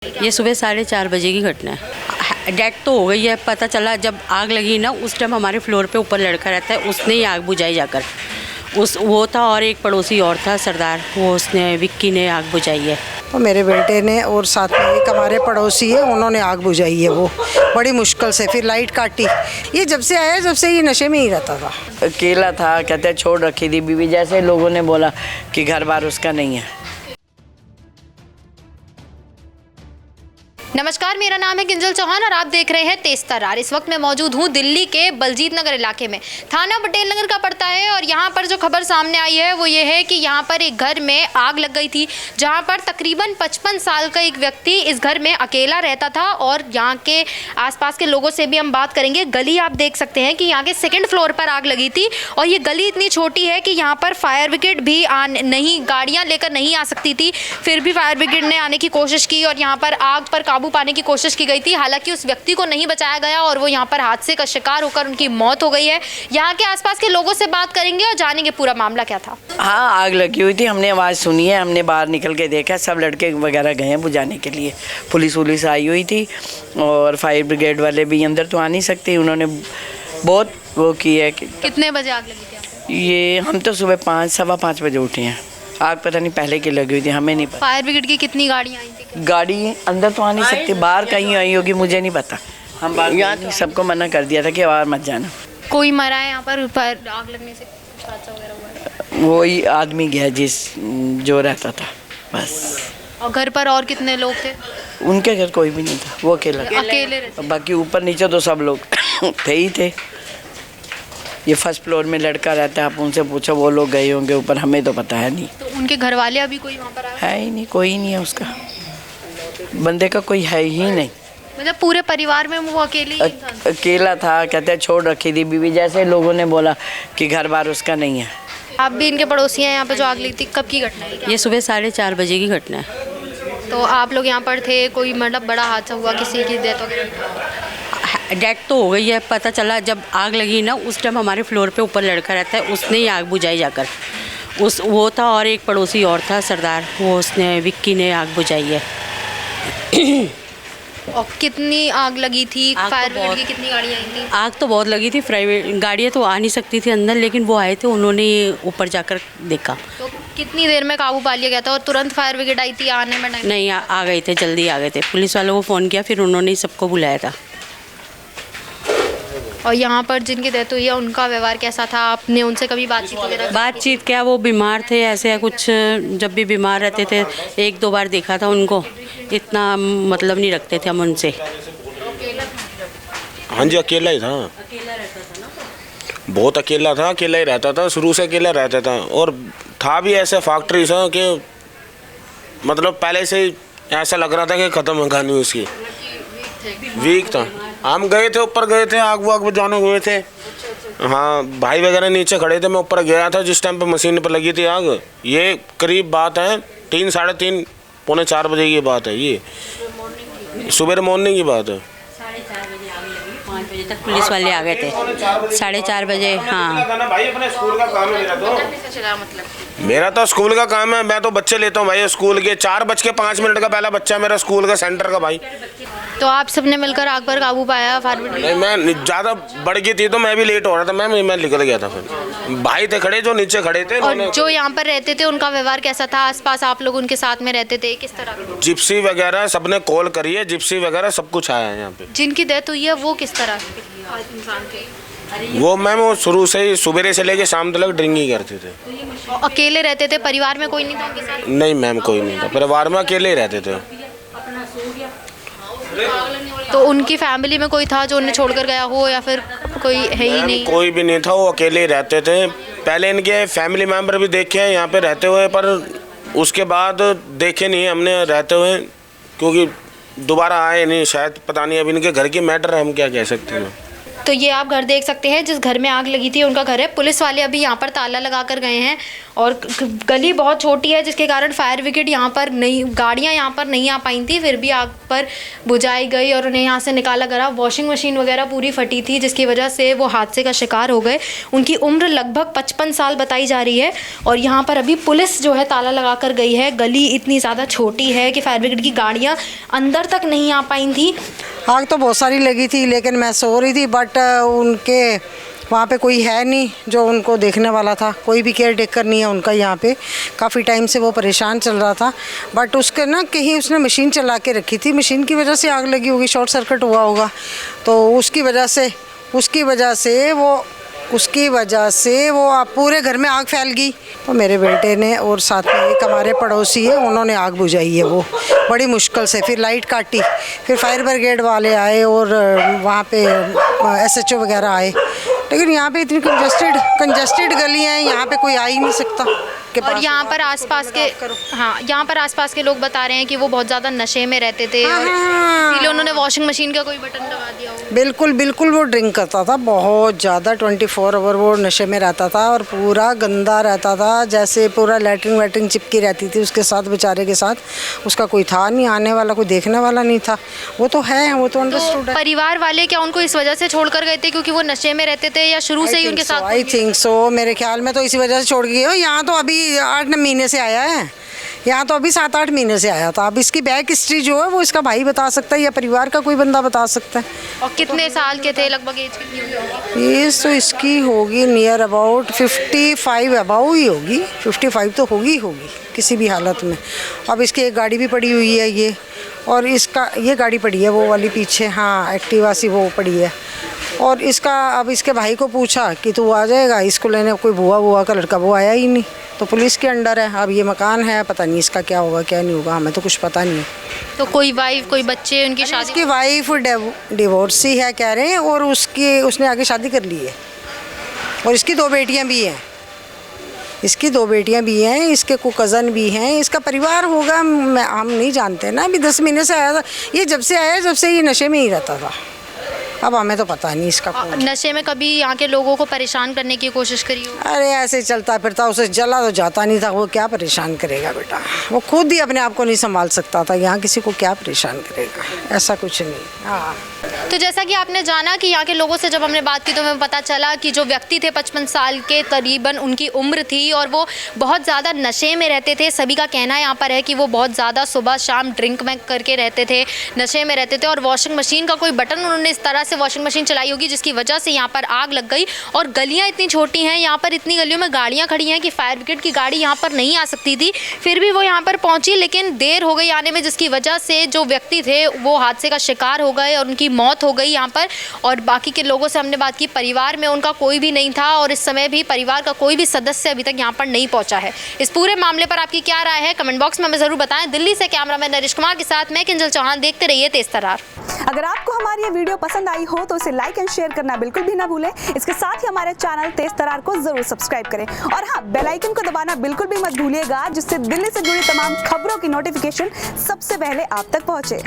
ये सुबह 4:30 बजे की घटना है। डेथ तो हो गई है। पता चला जब आग लगी ना, उस टाइम हमारे फ्लोर पे ऊपर लड़का रहता है, उसने ही आग बुझाई जाकर। वो था और एक पड़ोसी और था सरदार, उसने विक्की ने आग बुझाई है। तो मेरे बेटे ने और साथ में एक हमारे पड़ोसी है, उन्होंने आग बुझाई है। वो बड़ी मुश्किल से फिर लाइट काटी। ये जब से आया, जब से ये नशे में ही रहता था। अकेला था, कहते छोड़ रखी थी बीवी, जैसे लोगों ने बोला कि घर बार उसका नहीं है। नमस्कार, मेरा नाम है किंजल चौहान और आप देख रहे हैं तेज तर्रार। इस वक्त मैं मौजूद हूँ दिल्ली के बलजीत नगर इलाके में। थाना पटेल नगर का पड़ता है और यहाँ पर जो खबर सामने आई है वो ये है कि यहाँ पर एक घर में आग लग गई थी, जहाँ पर तकरीबन 55 साल का एक व्यक्ति इस घर में अकेला रहता था। और यहाँ के आसपास के लोगों से भी हम बात करेंगे। गली आप देख सकते हैं कि यहाँ के 2nd फ्लोर पर आग लगी थी और ये गली इतनी छोटी है कि यहाँ पर फायर ब्रिगेड भी नहीं, गाड़ियाँ लेकर नहीं आ सकती थी। फिर भी फायर ब्रिगेड ने आने की कोशिश की और यहाँ पर आग पर काबू पाने की कोशिश की गई थी। हालांकि उस व्यक्ति को नहीं बचाया गया और वो यहाँ पर हादसे का शिकार होकर उनकी मौत हो गई है। यहाँ के आसपास के लोगों से बात करेंगे और जानेंगे पूरा मामला क्या था। हाँ, आग लगी हुई थी, हमने आवाज़ सुनी है, हमने बाहर निकल के देखा, सब लड़के वगैरह गए हैं बुझाने के लिए। पुलिस आई हुई थी और फायर ब्रिगेड वाले भी अंदर तो आ नहीं सकते, उन्होंने बहुत वो की है। कितने बजे आग लगी थी? ये हम तो सुबह 5-5:15 बजे उठे हैं। आग पता नहीं पहले की लगी हुई थी, हमें नहीं पता। फायर ब्रिगेड की कितनी गाड़ियाँ आई थी? गाड़ी अंदर तो आ नहीं सकती, बाहर कहीं आई होगी, मुझे नहीं पता। हम बाहर यहाँ सबको मना कर दिया था कि बाहर मत जाना। कोई मरा है यहाँ पर आग लगने से? कुछ हादसा वगैरह हुआ है? वही आदमी गया जो रहता था बस। और घर पर और कितने लोग थे? उनके घर कोई भी नहीं था, वो अकेले रहते? बाकी ऊपर नीचे तो सब लोग थे ही थे। ये 1st फ्लोर में लड़का रहता है, आप उनसे पूछो, वो लोग गए होंगे ऊपर, हमें तो पता है नहीं। तो उनके घर वाले अभी कोई वहाँ पर आए? है ही नहीं, कोई नहीं है उसका, बंदे का कोई है ही नहीं। मतलब पूरे परिवार में वो अकेला था, कहते छोड़ रखी थी बीवी, जैसे लोगों ने बोला कि घर बार उसका नहीं है। आप भी इनके पड़ोसी हैं यहाँ पे जो आग लगी थी? कब की घटना है? ये सुबह 4:30 बजे की घटना है। तो आप लोग यहाँ पर थे, कोई मतलब बड़ा हादसा हुआ, किसी की डेथ वगैरह? डेथ तो हो गई है। पता चला जब आग लगी ना, उस टाइम हमारे फ्लोर पे ऊपर लड़का रहता है, उसने ही आग बुझाई जाकर। वो था और एक पड़ोसी और था सरदार, उसने विक्की ने आग बुझाई है। और कितनी आग लगी थी? फायर ब्रिगेड की कितनी गाड़ियाँ आई थी? आग तो बहुत लगी थी, प्राइवेट गाड़ियाँ तो आ नहीं सकती थी अंदर, लेकिन वो आए थे, उन्होंने ऊपर जाकर देखा। तो कितनी देर में काबू पा लिया गया था और तुरंत फायर ब्रिगेड आई थी आने में? नहीं, आ गए थे, जल्दी आ गए थे। पुलिस वालों को फ़ोन किया, फिर उन्होंने सबको बुलाया था। और यहाँ पर जिनकी डेथ हुई है उनका व्यवहार कैसा था? आपने उनसे कभी बातचीत क्या, वो बीमार थे ऐसे कुछ, जब भी बीमार रहते थे 1-2 बार देखा था उनको, इतना मतलब नहीं रखते थे हम उनसे। हाँ जी, अकेला ही था। अकेला रहता था ना? बहुत अकेला था, अकेला ही रहता था, शुरू से अकेला रहता था। और था भी ऐसे फैक्ट्री से कि मतलब पहले से ही ऐसा लग रहा था कि ख़त्म है कहानी उसकी, वीक था। हम गए थे, ऊपर गए थे, आग वाग बुझाने गए थे। हाँ, भाई वगैरह नीचे खड़े थे, मैं ऊपर गया था जिस टाइम पे मशीन पर लगी थी आग। ये करीब बात है 3, 3:30, पौने 4 बजे की बात है, ये सुबह मॉर्निंग की बात है। 4:30 बजे आग लगी, 5 बजे तक पुलिस वाले आ गए थे। 4:30 बजे। हाँ, भाई अपने स्कूल का काम है मेरा तो स्कूल का काम है, मैं तो बच्चे लेता हूँ भाई स्कूल के। 4:05 का पहला बच्चा मेरा स्कूल का सेंटर का भाई। तो आप सबने मिलकर आग पर काबू पाया? Fire brigade? नहीं, मैं ज़्यादा बढ़ गई थी तो मैं भी लेट हो रहा था, मैं निकल गया था। फिर भाई थे खड़े जो नीचे खड़े थे। और जो यहाँ पर रहते थे उनका व्यवहार कैसा था? आसपास आप लोग उनके साथ में रहते थे, किस तरह? जिप्सी वगैरह सबने कॉल करी है, जिप्सी वगैरह सब कुछ आया है यहाँ पे। जिनकी डेथ हुई है वो किस तरह इंसान थे? वो मैम वो शुरू से ही सुबह से लेके शाम तक ड्रिंक ही करते थे। अकेले रहते थे? परिवार में कोई नहीं था उनके साथ? नहीं मैम, कोई नहीं था, परिवार में अकेले ही रहते थे। तो उनकी फैमिली में कोई था जो उन्हें छोड़कर गया हो या फिर कोई है ही नहीं? कोई भी नहीं था, वो अकेले ही रहते थे। पहले इनके फैमिली मेम्बर भी देखे हैं यहाँ पे रहते हुए, पर उसके बाद देखे नहीं हमने रहते हुए, क्योंकि दोबारा आए नहीं शायद, पता नहीं। अब इनके घर की मैटर है, हम क्या कह सकते हैं। तो ये आप घर देख सकते हैं जिस घर में आग लगी थी उनका घर है। पुलिस वाले अभी यहाँ पर ताला लगा कर गए हैं और गली बहुत छोटी है जिसके कारण फायर ब्रिगेड यहाँ पर नहीं, गाड़ियाँ यहाँ पर नहीं आ पाई थी, फिर भी आग पर बुझाई गई और उन्हें यहाँ से निकाला गया। वॉशिंग मशीन वगैरह पूरी फटी थी जिसकी वजह से वो हादसे का शिकार हो गए। उनकी उम्र लगभग 55 साल बताई जा रही है और यहाँ पर अभी पुलिस जो है ताला लगा कर गई है। गली इतनी ज़्यादा छोटी है कि फायर ब्रिगेड की गाड़ियाँ अंदर तक नहीं आ पाई थी। आग तो बहुत सारी लगी थी लेकिन मैं सो रही थी, बट उनके वहाँ पे कोई है नहीं जो उनको देखने वाला था। कोई भी केयर टेकर नहीं है उनका यहाँ पे। काफ़ी टाइम से वो परेशान चल रहा था, बट उसके ना कहीं उसने मशीन चला के रखी थी, मशीन की वजह से आग लगी होगी, शॉर्ट सर्किट हुआ होगा, तो उसकी वजह से वो पूरे घर में आग फैल गई। तो मेरे बेटे ने और साथ में एक हमारे पड़ोसी है, उन्होंने आग बुझाई है वो बड़ी मुश्किल से। फिर लाइट काटी, फिर फायर ब्रिगेड वाले आए और वहाँ पे SHO वगैरह आए, लेकिन यहाँ पे इतनी कंजस्टेड गलियाँ हैं, यहाँ पे कोई आ ही नहीं सकता। और यहाँ पर आसपास के लोग बता रहे हैं कि वो बहुत ज़्यादा नशे में रहते थे और इसलिए उन्होंने वॉशिंग मशीन का कोई बटन दबा दिया हो। बिल्कुल वो ड्रिंक करता था बहुत ज़्यादा, 24 आवर वो नशे में रहता था और पूरा गंदा रहता था, जैसे पूरा लैट्रिन वैट्रिन चिपकी रहती थी उसके साथ, बेचारे के साथ। उसका कोई था नहीं आने वाला, कोई देखने वाला नहीं था। वो तो अंडरस्टूड है। परिवार वाले क्या उनको इस वजह से छोड़ कर गए थे क्योंकि वो नशे में रहते थे या शुरू से ही उनके साथ? आई थिंक सो, मेरे ख्याल में तो इसी वजह से छोड़ गई हो। यहाँ तो अभी 8-9 महीने से आया है, यहाँ तो अभी 7-8 महीने से आया था। अब इसकी बैक हिस्ट्री जो है वो इसका भाई बता सकता है या परिवार का कोई बंदा बता सकता है। और कितने साल के थे लगभग? एज कितनी होगी? एज तो इसकी होगी नियर अबाउट 55 अबाउ ही होगी, 55 तो होगी किसी भी हालत में। अब इसकी एक गाड़ी भी पड़ी हुई है ये, और ये गाड़ी पड़ी है वो वाली पीछे, हाँ एक्टिवा सी वो पड़ी है। और अब इसके भाई को पूछा कि तू आ जाएगा इसको लेने, कोई बुआ का लड़का, वो आया ही नहीं। तो पुलिस के अंडर है, अब ये मकान है, पता नहीं इसका क्या होगा क्या नहीं होगा, हमें तो कुछ पता नहीं। तो कोई वाइफ, कोई बच्चे, उनकी शादी? इसकी वाइफ डिवोर्सी है कह रहे हैं, और उसने आगे शादी कर ली है, और इसकी 2 बेटियां भी हैं। इसके को कज़न भी हैं, इसका परिवार होगा, हम नहीं जानते ना। अभी 10 महीने से आया था ये, जब से ये नशे में ही रहता था। अब हमें तो पता नहीं इसका कौन। नशे में कभी यहाँ के लोगों को परेशान करने की कोशिश करी हो? अरे ऐसे चलता फिरता, उसे जला तो जाता नहीं था, वो क्या परेशान करेगा बेटा, वो खुद ही अपने आप को नहीं संभाल सकता था, यहाँ किसी को क्या परेशान करेगा, ऐसा कुछ नहीं। हाँ, तो जैसा कि आपने जाना कि यहाँ के लोगों से जब हमने बात की तो हमें पता चला कि जो व्यक्ति थे 55 साल के करीबन उनकी उम्र थी और वो बहुत ज़्यादा नशे में रहते थे। सभी का कहना यहाँ पर है कि वो बहुत ज़्यादा सुबह शाम ड्रिंक में करके रहते थे, नशे में रहते थे, और वॉशिंग मशीन का कोई बटन उन्होंने इस तरह से वॉशिंग मशीन चलाई होगी जिसकी वजह से यहाँ पर आग लग गई। और गलियाँ इतनी छोटी हैं, यहाँ पर इतनी गलियों में गाड़ियाँ खड़ी हैं कि फायर ब्रिगेड की गाड़ी यहाँ पर नहीं आ सकती थी, फिर भी वो यहाँ पर पहुँची, लेकिन देर हो गई आने में, जिसकी वजह से जो व्यक्ति थे वो हादसे का शिकार हो गए और उनकी मौत हो गई यहाँ पर। और बाकी के लोगों से हमने बात की, परिवार में उनका कोई भी नहीं था और इस समय भी परिवार का कोई भी सदस्य अभी तक यहाँ पर नहीं पहुँचा है। इस पूरे मामले पर आपकी क्या राय है कमेंट बॉक्स में हमें ज़रूर बताएं। दिल्ली से कैमरामैन नरेश कुमार के साथ मैं किंजल चौहान, देखते रहिए तेज तरार। अगर आपको हमारी ये वीडियो पसंद आई हो तो इसे लाइक एंड शेयर करना बिल्कुल भी ना भूलें। इसके साथ ही हमारे चैनल तेज तरार को जरूर सब्सक्राइब करें और हाँ, बेल आइकन को दबाना बिल्कुल भी मत भूलिएगा, जिससे दिल्ली से जुड़ी तमाम खबरों की नोटिफिकेशन सबसे पहले आप तक पहुंचे।